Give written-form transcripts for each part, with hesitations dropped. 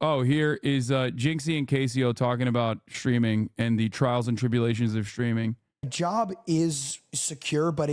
Oh, here is Jynxzi and Caseoh talking about streaming and the trials and tribulations of streaming. Job is secure, but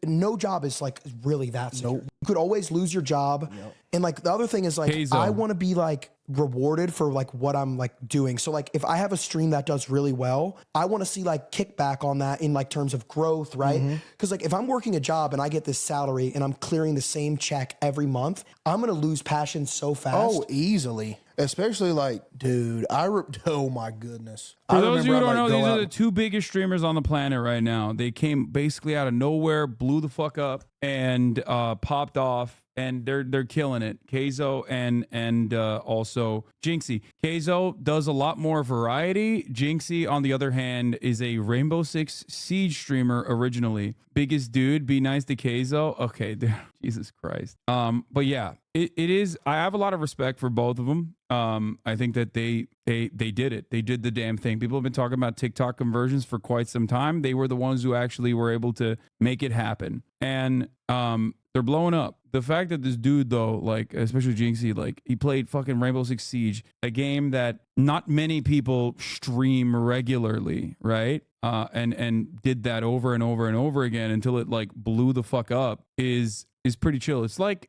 no job is like really that secure. Nope. You could always lose your job. Yep. And like the other thing is like, Caseoh. I want to be like rewarded for like what I'm like doing. So like if I have a stream that does really well, I want to see like kickback on that in like terms of growth, right? Because like if I'm working a job and I get this salary and I'm clearing the same check every month, I'm going to lose passion so fast. Oh, easily. Especially like, dude, oh my goodness. For those of you who don't know, these are the two biggest streamers on the planet right now. They came basically out of nowhere, blew the fuck up, and popped off, and they're killing it. Caseoh and also Jynxzi. Caseoh does a lot more variety. Jynxzi, on the other hand, is a Rainbow Six Siege streamer originally. Biggest dude, be nice to Caseoh. Okay, Jesus Christ. But yeah, it is. I have a lot of respect for both of them. I think that they did it. They did the damn thing. People have been talking about TikTok conversions for quite some time. They were the ones who actually were able to make it happen. And they're blowing up. The fact that this dude, though, like, especially Jynxzi, like, he played fucking Rainbow Six Siege, a game that not many people stream regularly, right? And did that over and over and over again until it like blew the fuck up is pretty chill. It's like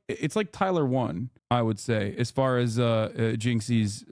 Tyler 1, I would say, as far as Jynxzi's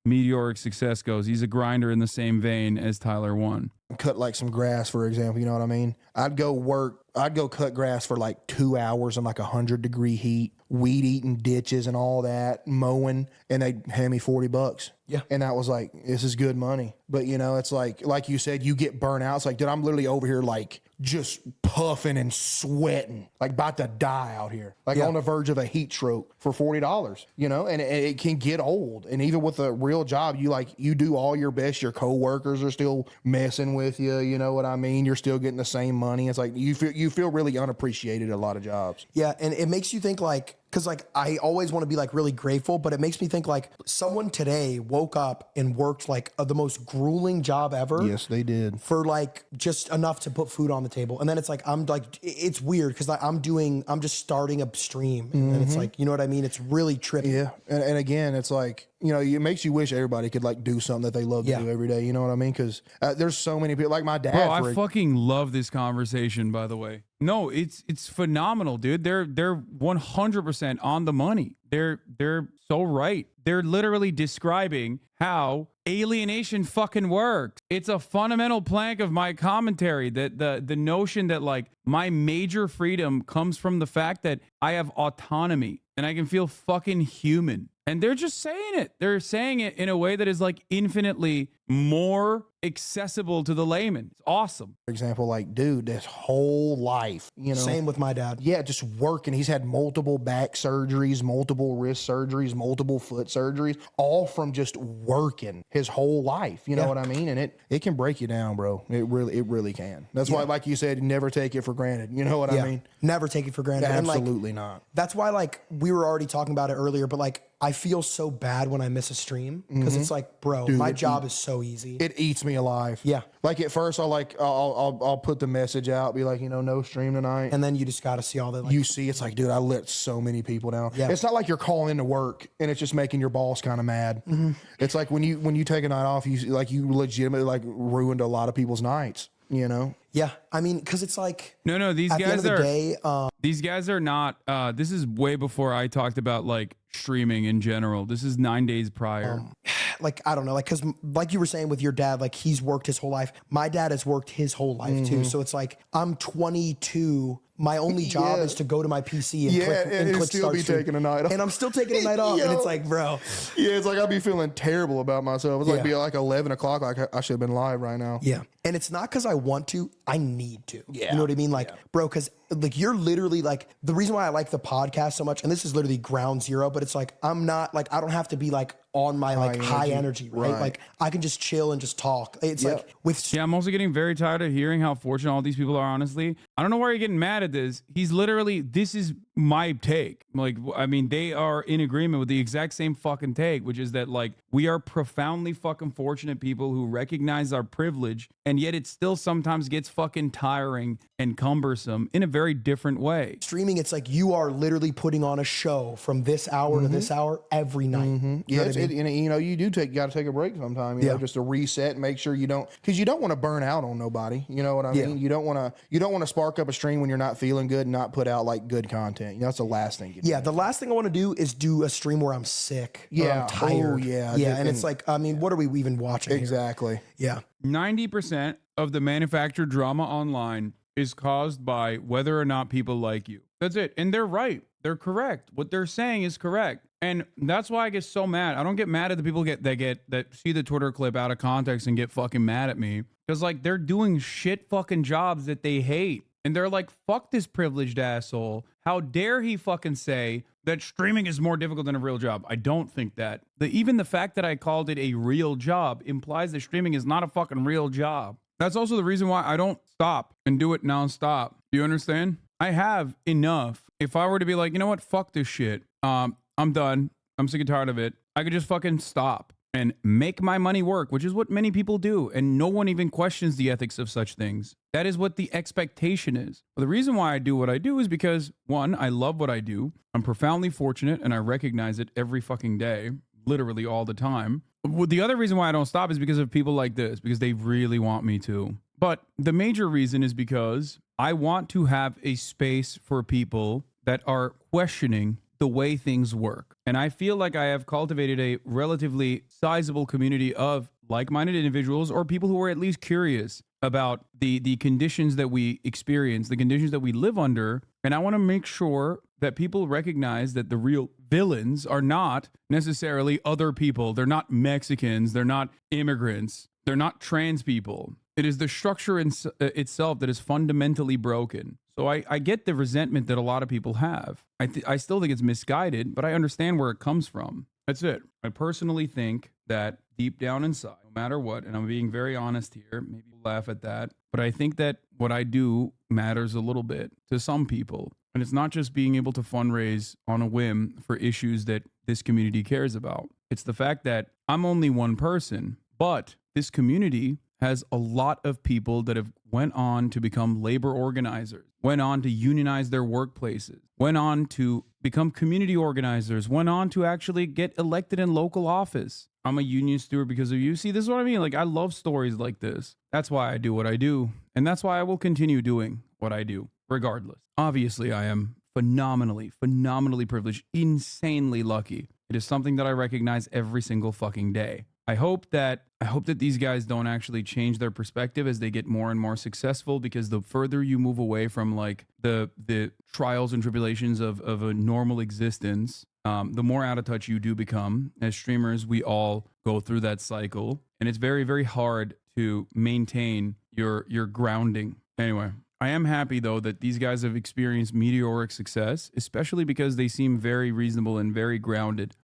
meteoric success goes. He's a grinder in the same vein as Tyler 1. Cut like some grass, for example, you know what I mean? I'd go cut grass for like 2 hours in like 100-degree heat, weed eating ditches and all that, mowing, and they'd hand me $40. Yeah. And that was like, this is good money. But you know, it's like you said, you get burnt out. It's like, dude, I'm literally over here like just puffing and sweating, like about to die out here, like on the verge of a heat stroke for $40, you know, and it can get old. And even with a real job, you do all your best. Your coworkers are still messing with you. You know what I mean? You're still getting the same money. It's like, you feel really unappreciated at a lot of jobs. Yeah. And it makes you think like, because like I always want to be like really grateful, but it makes me think like someone today woke up and worked like the most grueling job ever. Yes, they did. For like just enough to put food on the table. And then it's like, I'm like, it's weird because I'm just starting a stream. And it's like, you know what I mean? It's really trippy. Yeah. And again, it's like, you know, it makes you wish everybody could like do something that they love to do every day. You know what I mean? Because there's so many people like my dad. Bro, I fucking love this conversation, by the way. No, it's phenomenal, dude. They're 100% on the money. They're so right. They're literally describing how alienation fucking works. It's a fundamental plank of my commentary, that the notion that like my major freedom comes from the fact that I have autonomy and I can feel fucking human. And they're just saying it. They're saying it in a way that is like infinitely more accessible to the layman. It's awesome. For example, like, dude, this whole life, you know. Same with my dad. Yeah, just working. He's had multiple back surgeries, multiple wrist surgeries, multiple foot surgeries, all from just working his whole life. You know what I mean? And it can break you down, bro. It really can. That's why, like you said, never take it for granted. You know what I mean? Never take it for granted. Absolutely and like, not. That's why, like, we were already talking about it earlier, but like, I feel so bad when I miss a stream because it's like, bro, dude, my job is so easy. It eats me alive. Yeah. Like at first I'll put the message out, be like, you know, no stream tonight. And then you just got to see all that. Like, you see, it's like, dude, I let so many people down. Yeah. It's not like you're calling into work and it's just making your boss kind of mad. It's like when you take a night off, you legitimately like ruined a lot of people's nights, you know? Yeah. I mean, cause it's like, no, these guys are not, this is way before I talked about like streaming in general. This is 9 days prior. Like, I don't know, like, cause like you were saying with your dad, like he's worked his whole life. My dad has worked his whole life too. So it's like, I'm 22. My only job is to go to my PC and click still be taking a night off. And I'm still taking a night off. And it's like, bro. Yeah, it's like I'd be feeling terrible about myself. It's like be like 11 o'clock. Like I should have been live right now. Yeah. And it's not because I want to, I need to. Yeah. You know what I mean? Like, bro, because like you're literally like, the reason why I like the podcast so much, and this is literally ground zero, but it's like, I'm not like, I don't have to be like on my like high energy, right? Like I can just chill and just talk. It's like with. Yeah, I'm also getting very tired of hearing how fortunate all these people are, honestly. I don't know why you're getting mad at this. He's literally, this is my take. Like, I mean, they are in agreement with the exact same fucking take, which is that, like, we are profoundly fucking fortunate people who recognize our privilege, and yet it still sometimes gets fucking tiring and cumbersome in a very different way. Streaming, it's like you are literally putting on a show from this hour to this hour every night. Yeah, you know, you got to take a break sometime, you know, just to reset and make sure you don't, because you don't want to burn out on nobody. You know what I mean? You don't want to spark up a stream when you're not feeling good and not put out like good content. You know, that's the last thing you do. Yeah, the last thing I want to do is do a stream where I'm sick. Or I'm tired. Oh, yeah. Yeah, and it's like, I mean, what are we even watching exactly here? Yeah. 90% of the manufactured drama online is caused by whether or not people like you. That's it. And they're right. They're correct. What they're saying is correct. And that's why I get so mad. I don't get mad at the people that see the Twitter clip out of context and get fucking mad at me. Because, like, they're doing shit fucking jobs that they hate. And they're like, fuck this privileged asshole. How dare he fucking say that streaming is more difficult than a real job? I don't think that. Even the fact that I called it a real job implies that streaming is not a fucking real job. That's also the reason why I don't stop and do it nonstop. Do you understand? I have enough. If I were to be like, you know what? Fuck this shit. I'm done. I'm sick and tired of it. I could just fucking stop and make my money work, which is what many people do. And no one even questions the ethics of such things. That is what the expectation is. Well, the reason why I do what I do is because, one, I love what I do. I'm profoundly fortunate and I recognize it every fucking day, literally all the time. The other reason why I don't stop is because of people like this, because they really want me to. But the major reason is because I want to have a space for people that are questioning the way things work. And I feel like I have cultivated a relatively sizable community of like-minded individuals or people who are at least curious about the conditions that we experience, the conditions that we live under. And I want to make sure that people recognize that the real villains are not necessarily other people. They're not Mexicans. They're not immigrants. They're not trans people. It is the structure itself that is fundamentally broken. So I get the resentment that a lot of people have. I still think it's misguided, but I understand where it comes from. That's it. I personally think that deep down inside, no matter what, and I'm being very honest here, maybe you'll laugh at that, but I think that what I do matters a little bit to some people. And it's not just being able to fundraise on a whim for issues that this community cares about. It's the fact that I'm only one person, but this community has a lot of people that have went on to become labor organizers, went on to unionize their workplaces, went on to become community organizers, went on to actually get elected in local office. I'm a union steward because of you. See, this is what I mean. Like, I love stories like this. That's why I do what I do. And that's why I will continue doing what I do, regardless. Obviously, I am phenomenally privileged, insanely lucky. It is something that I recognize every single fucking day. I hope that these guys don't actually change their perspective as they get more and more successful, because the further you move away from like the trials and tribulations of a normal existence, the more out of touch you do become. As streamers, we all go through that cycle, and it's very, very hard to maintain your grounding. Anyway, I am happy though that these guys have experienced meteoric success, especially because they seem very reasonable and very grounded.